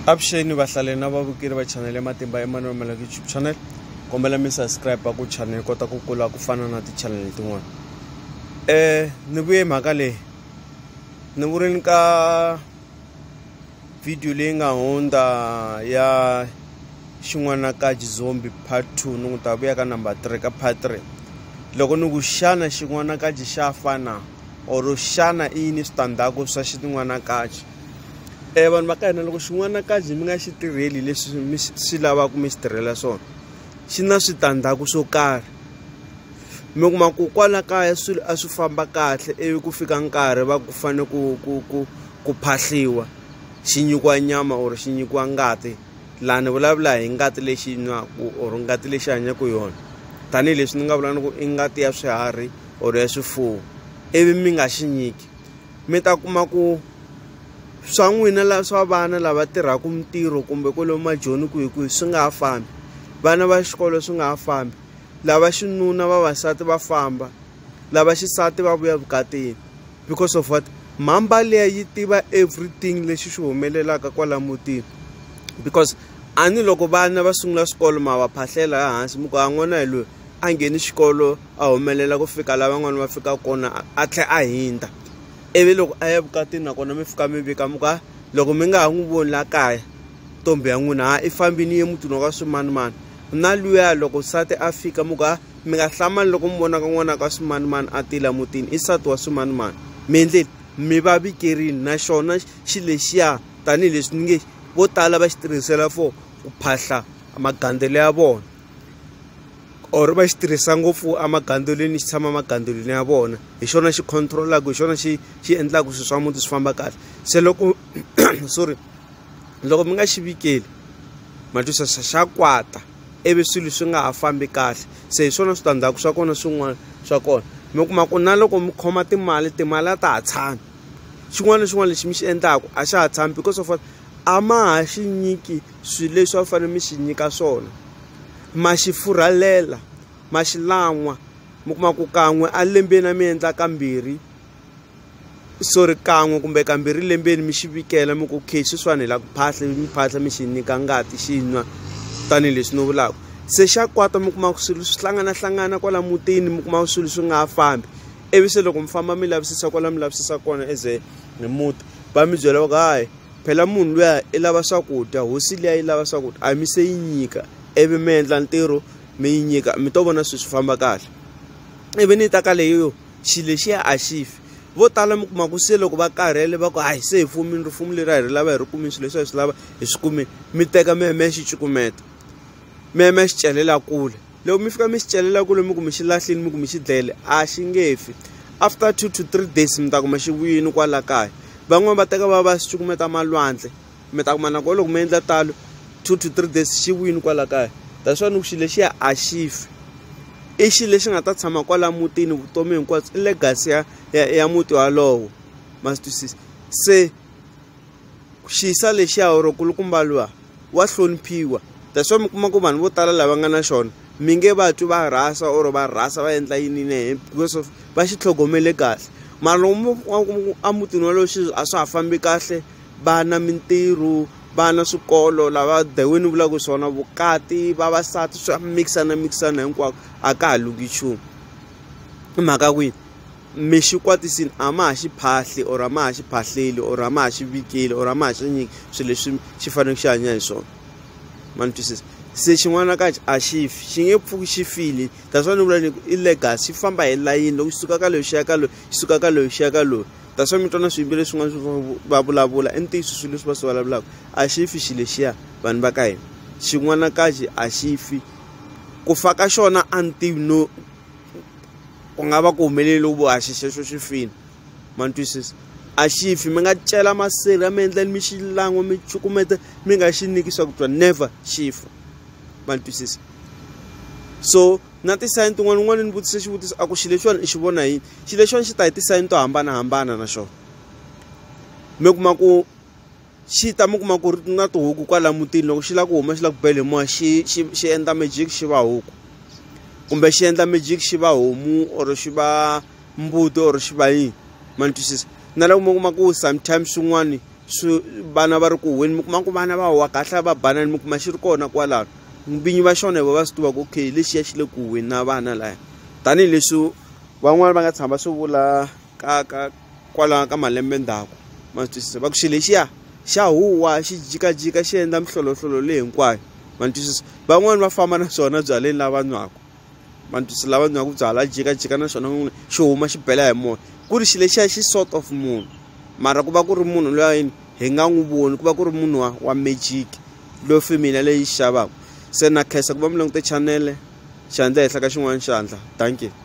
Avuxeni vahlaleri na vavukeri va channel ya Matimba Emmanuel Malaki YouTube channel. Kombela mi subscribe ku channel kota ku kula ku fana na ti channel tin'wana. Ni vuye mhaka leyi ni vurini ka video leyi nga hundza ya xin'wana ka zombie part 2 ni ta vuya ka number 3 ka part 3. Loko ni ku xana xin'wana ka xa fana or xana i yini switandzhaku swa xin'wana ka vanhu va ka hina loko xin'wana ka mi nga xi tirheli leswi mi swi lavaka mi xi tirhela swona xi na switandzhaku swo karhi. Mi kuma ku kwala kaya swilo a swi famba kahle ivi ku fika nkarhi va ku fane ku phahliwa xi nyikiwa nyama or xi nyikiwa ngati. Laha ni vulavula hi ngati lexi nwaku or ngati lexi hanyaka yona tanihileswi ni nga vulanga ku i ngati ya swiharhi or ya swifuwo ivi mi nga xi nyiki mi ta kuma ku swa n'wina swa vana lava tirhaka mintirho kumbe kwalomu majoni kwihi swi nga ha fambi. Vana va xikolo swi nga ha fambi, lava xinuna vavasati va famba, lava xisati va vuya vukatini because of what? Mhamba leyi yi tiva everything lexi xi humelelaka kwala mutini. Because ani loko vana va sungula xikolo ma va phahlela hansi muku a n'wana hi loyi a ngheni xikolo a humelela ku fika lava n'wana va fika kona a tlhe a hinda. Ivi loko a ya vukatini nakona mi fika mi vika muka loko mi nga ha n'wi voni la kaya ntombi ya n'wina i fambini ye mutini wa ka swimanimani na luya loko nsati a fika muka mi nga hlamali loko mi vonaka n'wana ka swimanimani a tila mutini i nsati wa swimanimani. Mi endleli mi va vikerini na xona xi lexiya tanihileswi ni nge vo tala va xi tirhisela for ku phahla magandzelo ya vona or va xi tirhisa ngopfu emagandzolweni xi tshama emagandzolweni ya vona hi xona xi controlaka hi xona xi endlaka swilo swa muti swi famba kahle. Se loko sorry loko mi nga xi vikeli matwisa xa kwata ivi swilo swi nga ha fambi kahle. Se hi swona switandzhaku swa kona swin'wana swa kona mi kuma ku na loko mi khoma timali a ta ha tshami xin'wana na xin'wana lexi mi xi endlaku a xa ha tshami because of a ma ha xi nyiki swilo leswi a fanele mi xi nyika swona. Ma xi furhalela ma xi lan'wa mi kuma ku kan'we a lembeni a mi endla kambirhi sorry kan'we kumbe kambirhi lembeni mi xi vikela mi ku okay sweswiwani hi la ku mi phahla mi xi nyika ngati xi nwa tanihileswi no vulaka. Se xa kwata mi kuma ku swilo swi hlangana kwala mutini mi kuma swilo swi nga ha fambi. Ivi se loko mi famba mi lavisisa kwala mi lavisisa kona eze hi muti va mi byela ku hayi phela munhu luya i lava swakudya hosi liya yi lava swakudya a mi se yi nyika ivi mi endla ntirho mi yi nyika mi to vona swilo swi famba kahle. Ivi ni ta ka leyo xilo lexiya a xi fi vo tala mi kuma ku se loko va karhele va ku hayi se hi fumini rifumo leri a hi ri lava hi ri kumini swilo leswi hi swi lava hi swi kumini mi teka mi ya mi ya xi cukumeta mi ya mi ya xi celela kule. Loko mi fika mi xi celela kule mi ku mi xi lahlini mi ku mi xi dlele a xi nge fi. After 2 to 3 days mi ta kuma xi vuyini kwala kaya. Van'wana va teka va xi cukumeta malwandle mi ta kuma nakona loko mi endla talo 2 to 3 days xi vuyini kwala kaya. That's why xilo lexiya a xi fi i xilo lexi nga ta tshama kwala mutini vutomi hinkwabyo i legacy ya muti walowo ma swi twisisa. Se xisa lexiya or kulukumba luwa wa hloniphiwa. That's why mi kuma ku vanhu vo tala lava nga na xona mi nge va twi va rhasa or va rhasa va endla yini because of va xi tlhogomele kahle. Mara loko a mutini walowo xi a swi ha fambi kahle vana mintirho vana swikolo lava deweni vulaka swona vukati vavasati swa mixana hinkwako a ka ha lungi nchumu. I mhaka kwini mi xi kwatisini a ma ha xi phahli or a ma ha xi phahleli or a ma ha xi vikeli or a ma ha xi nyiki swilo leswi xi fanele xi hanya hi swona ma ni twisisa. Se xin'wana ka a xi fi xi nge pfuki xi file. That's why ni vula i legacy xi famba hi layini loko xi suka ka loyi xi ya ka loyi xi suka ka loyi xi ya ka loyi. That's why mi twa na swiyimbeleri swin'wana swi va vulavula i ntiyiso swilo leswi va swi vulavulaka a xi fi xilo lexiya vanhu va ka hina. Xin'wana ka a xi fi ku fa ka xona a ni tivi no ku nga va ku humeleli vo a xi xexo xi fini ma ni twisisa. A xi fi mi nga cela maseri mi endleni mi xi lan'wa mi cukumeta mi nga xi niki swakudya never xi fa ma ni twisisa. So na ti-sign tin'wana ni vutise xivutiso a ku xilo lexiwani i xi vona yini. Xilo lexiwani xi ta hi ti-sign to hambanahambana na xona. Mi kuma ku xi ta mi kuma ku ri na tihuku kwala mutini loko xi lava ku huma xi lava ku bela hi moya xi endla magic xi va huku kumbe xi endla magic xi va homu or xi va mbuti or xi va yini ma ni twisisa. Na loko mi kuma ku sometimes swin'wana vana va ri ku huweni mi kuma ku vana va wa kahle va banana mi kuma xi ri kona kwalano vinyi va xona va swi tiva ku okay lexi ya xi le ku huweni na vana laya tanihileswi van'wana va nga tshama swi vula ka kwala ka malembe ndzhaku ma twisisa va ku xi lexiya xa huwa xi jikajika xi endla mihlolohlolo leyi hinkwayo ma twisisa van'wana va famba na swona byaleni lava nwaku ma twisisa lava nwaku byala jikajika na swona xi huma xi bela hi moya ku ri xi lexiya xi sort of munhu mara ku va ku ri munhu loyi hi nga n'wi voni ku va ku ri munhu wa magic lo femina leyi xavaka se na khensa ku va mi langute channel xandla ehenhla ka xin'wana xandla thank you.